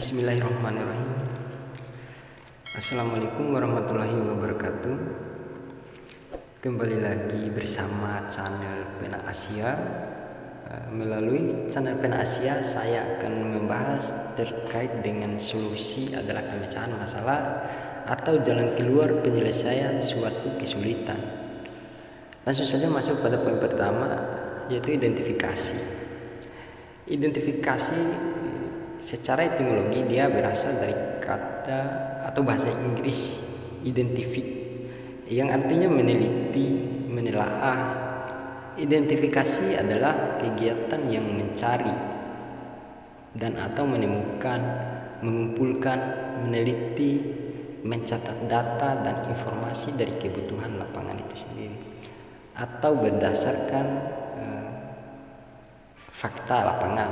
Bismillahirrahmanirrahim. Assalamualaikum warahmatullahi wabarakatuh. Kembali lagi bersama channel Pena Asia. Melalui channel Pena Asia, saya akan membahas terkait dengan solusi adalah pemecahan masalah atau jalan keluar penyelesaian suatu kesulitan. Langsung saja masuk pada poin pertama, yaitu identifikasi. Identifikasi secara etimologi dia berasal dari kata atau bahasa Inggris identify, yang artinya meneliti, menelaah. Identifikasi adalah kegiatan yang mencari dan atau menemukan, mengumpulkan, meneliti, mencatat data dan informasi dari kebutuhan lapangan itu sendiri, atau berdasarkan fakta lapangan.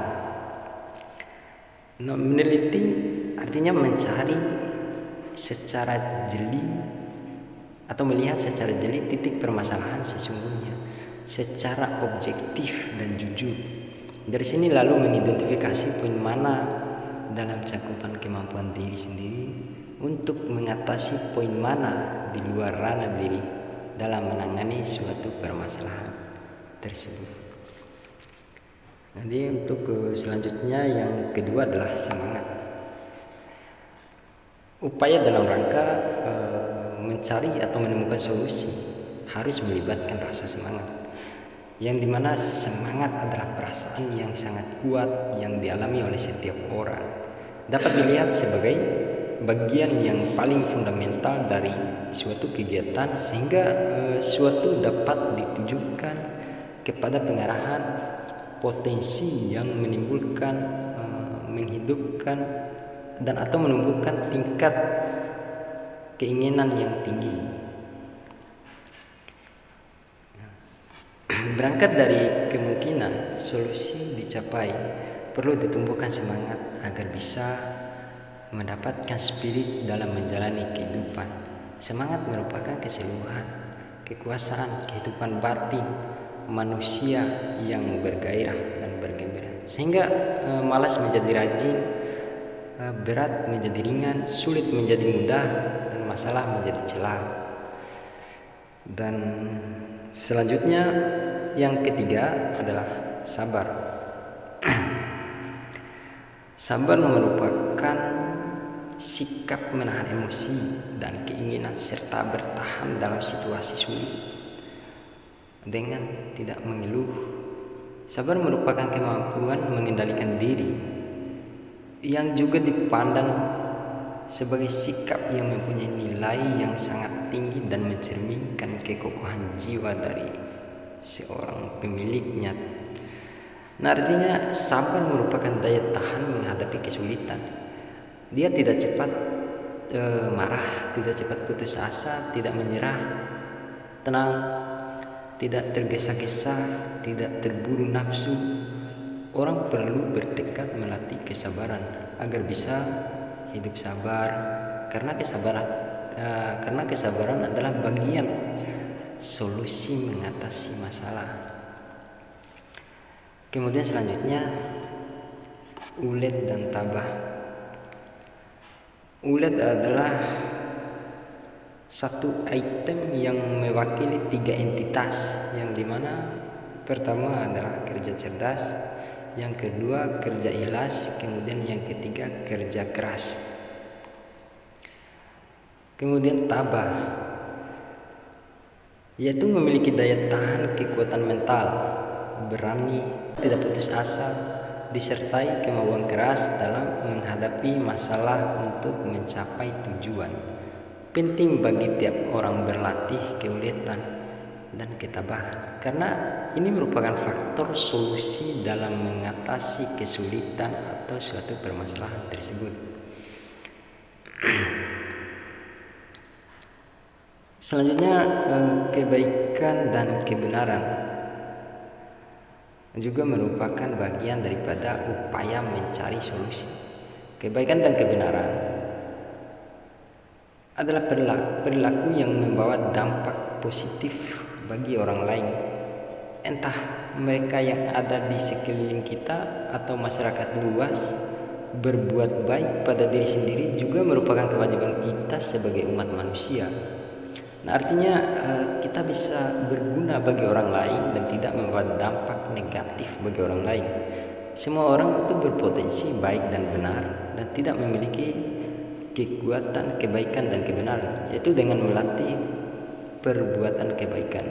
Meneliti artinya mencari secara jeli atau melihat secara jeli titik permasalahan sesungguhnya secara objektif dan jujur. Dari sini lalu mengidentifikasi poin mana dalam cakupan kemampuan diri sendiri untuk mengatasi poin mana di luar ranah diri dalam menangani suatu permasalahan tersebut. Jadi untuk selanjutnya yang kedua adalah semangat. Upaya dalam rangka mencari atau menemukan solusi harus melibatkan rasa semangat, yang dimana semangat adalah perasaan yang sangat kuat yang dialami oleh setiap orang. Dapat dilihat sebagai bagian yang paling fundamental dari suatu kegiatan, sehingga suatu dapat ditujukan kepada pengarahan potensi yang menimbulkan, menghidupkan dan atau menumbuhkan tingkat keinginan yang tinggi. Berangkat dari kemungkinan solusi dicapai, perlu ditumbuhkan semangat agar bisa mendapatkan spirit dalam menjalani kehidupan. Semangat merupakan keseluruhan kekuasaan kehidupan batin manusia yang bergairah dan bergembira, sehingga malas menjadi rajin, berat menjadi ringan, sulit menjadi mudah, dan masalah menjadi celah. Dan selanjutnya yang ketiga adalah sabar. Sabar merupakan sikap menahan emosi dan keinginan serta bertahan dalam situasi sulit dengan tidak mengeluh. Sabar merupakan kemampuan mengendalikan diri yang juga dipandang sebagai sikap yang mempunyai nilai yang sangat tinggi dan mencerminkan kekokohan jiwa dari seorang pemiliknya. Nah, artinya sabar merupakan daya tahan menghadapi kesulitan. Dia tidak cepat marah, tidak cepat putus asa, tidak menyerah, tenang, tidak tergesa-gesa, tidak terburu nafsu. Orang perlu bertekad melatih kesabaran agar bisa hidup sabar, karena kesabaran adalah bagian solusi mengatasi masalah. Kemudian selanjutnya ulet dan tabah. Ulet adalah satu item yang mewakili tiga entitas, yang dimana pertama adalah kerja cerdas, yang kedua kerja ikhlas, kemudian yang ketiga kerja keras. Kemudian tabah, yaitu memiliki daya tahan kekuatan mental, berani, tidak putus asa, disertai kemauan keras dalam menghadapi masalah untuk mencapai tujuan. Penting bagi tiap orang berlatih keuletan dan ketabahan, karena ini merupakan faktor solusi dalam mengatasi kesulitan atau suatu permasalahan tersebut. Selanjutnya kebaikan dan kebenaran juga merupakan bagian daripada upaya mencari solusi. Kebaikan dan kebenaran adalah perilaku yang membawa dampak positif bagi orang lain, entah mereka yang ada di sekeliling kita atau masyarakat luas, berbuat baik pada diri sendiri juga merupakan kewajiban kita sebagai umat manusia. Nah, artinya kita bisa berguna bagi orang lain dan tidak membuat dampak negatif bagi orang lain. Semua orang itu berpotensi baik dan benar dan tidak memiliki kekuatan kebaikan dan kebenaran, yaitu dengan melatih perbuatan kebaikan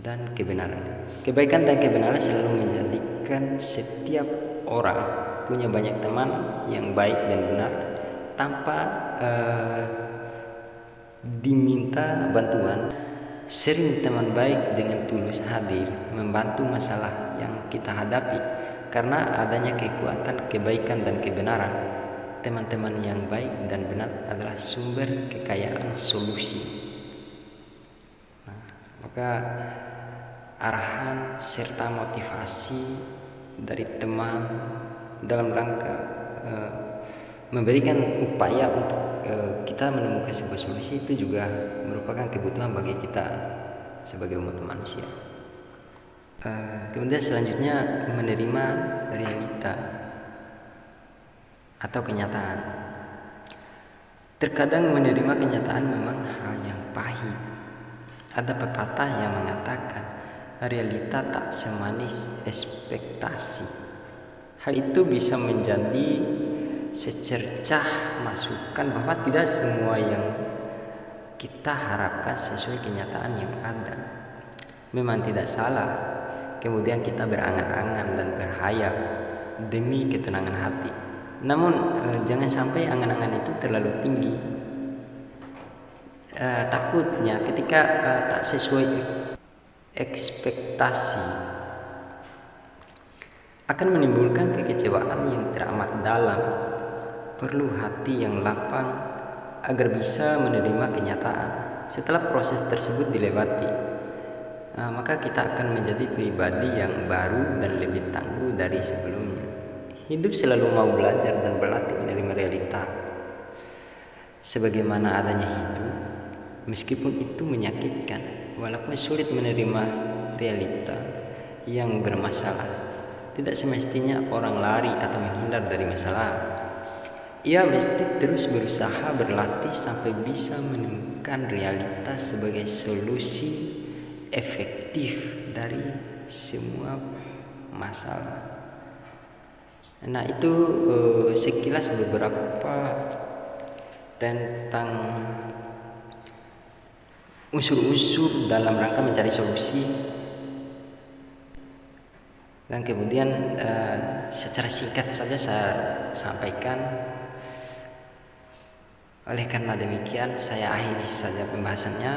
dan kebenaran. Kebaikan dan kebenaran selalu menjadikan setiap orang punya banyak teman yang baik dan benar tanpa diminta bantuan. Sering teman baik dengan tulus hadir membantu masalah yang kita hadapi. Karena adanya kekuatan kebaikan dan kebenaran, teman-teman yang baik dan benar adalah sumber kekayaan solusi. Nah, maka arahan serta motivasi dari teman dalam rangka memberikan upaya untuk kita menemukan sebuah solusi itu juga merupakan kebutuhan bagi kita sebagai umat manusia. Kemudian selanjutnya menerima realita atau kenyataan. Terkadang menerima kenyataan memang hal yang pahit. Ada pepatah yang mengatakan realita tak semanis ekspektasi. Hal itu bisa menjadi secercah masukan bahwa tidak semua yang kita harapkan sesuai kenyataan yang ada. Memang tidak salah kemudian kita berangan-angan dan berhayal demi ketenangan hati. Namun jangan sampai angan-angan itu terlalu tinggi. Takutnya ketika tak sesuai ekspektasi akan menimbulkan kekecewaan yang teramat dalam. Perlu hati yang lapang agar bisa menerima kenyataan. Setelah proses tersebut dilewati, maka kita akan menjadi pribadi yang baru dan lebih tangguh dari sebelumnya. Hidup selalu mau belajar dan berlatih menerima realita. Sebagaimana adanya hidup, meskipun itu menyakitkan, walaupun sulit menerima realita yang bermasalah, tidak semestinya orang lari atau menghindar dari masalah. Ia mesti terus berusaha berlatih sampai bisa menemukan realitas sebagai solusi efektif dari semua masalah. Nah, itu sekilas beberapa tentang unsur-unsur dalam rangka mencari solusi. Dan kemudian secara singkat saja saya sampaikan. Oleh karena demikian saya akhiri saja pembahasannya.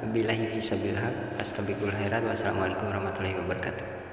Billahi fisabilillah. Astagfirullahaladzim. Wassalamualaikum warahmatullahi wabarakatuh.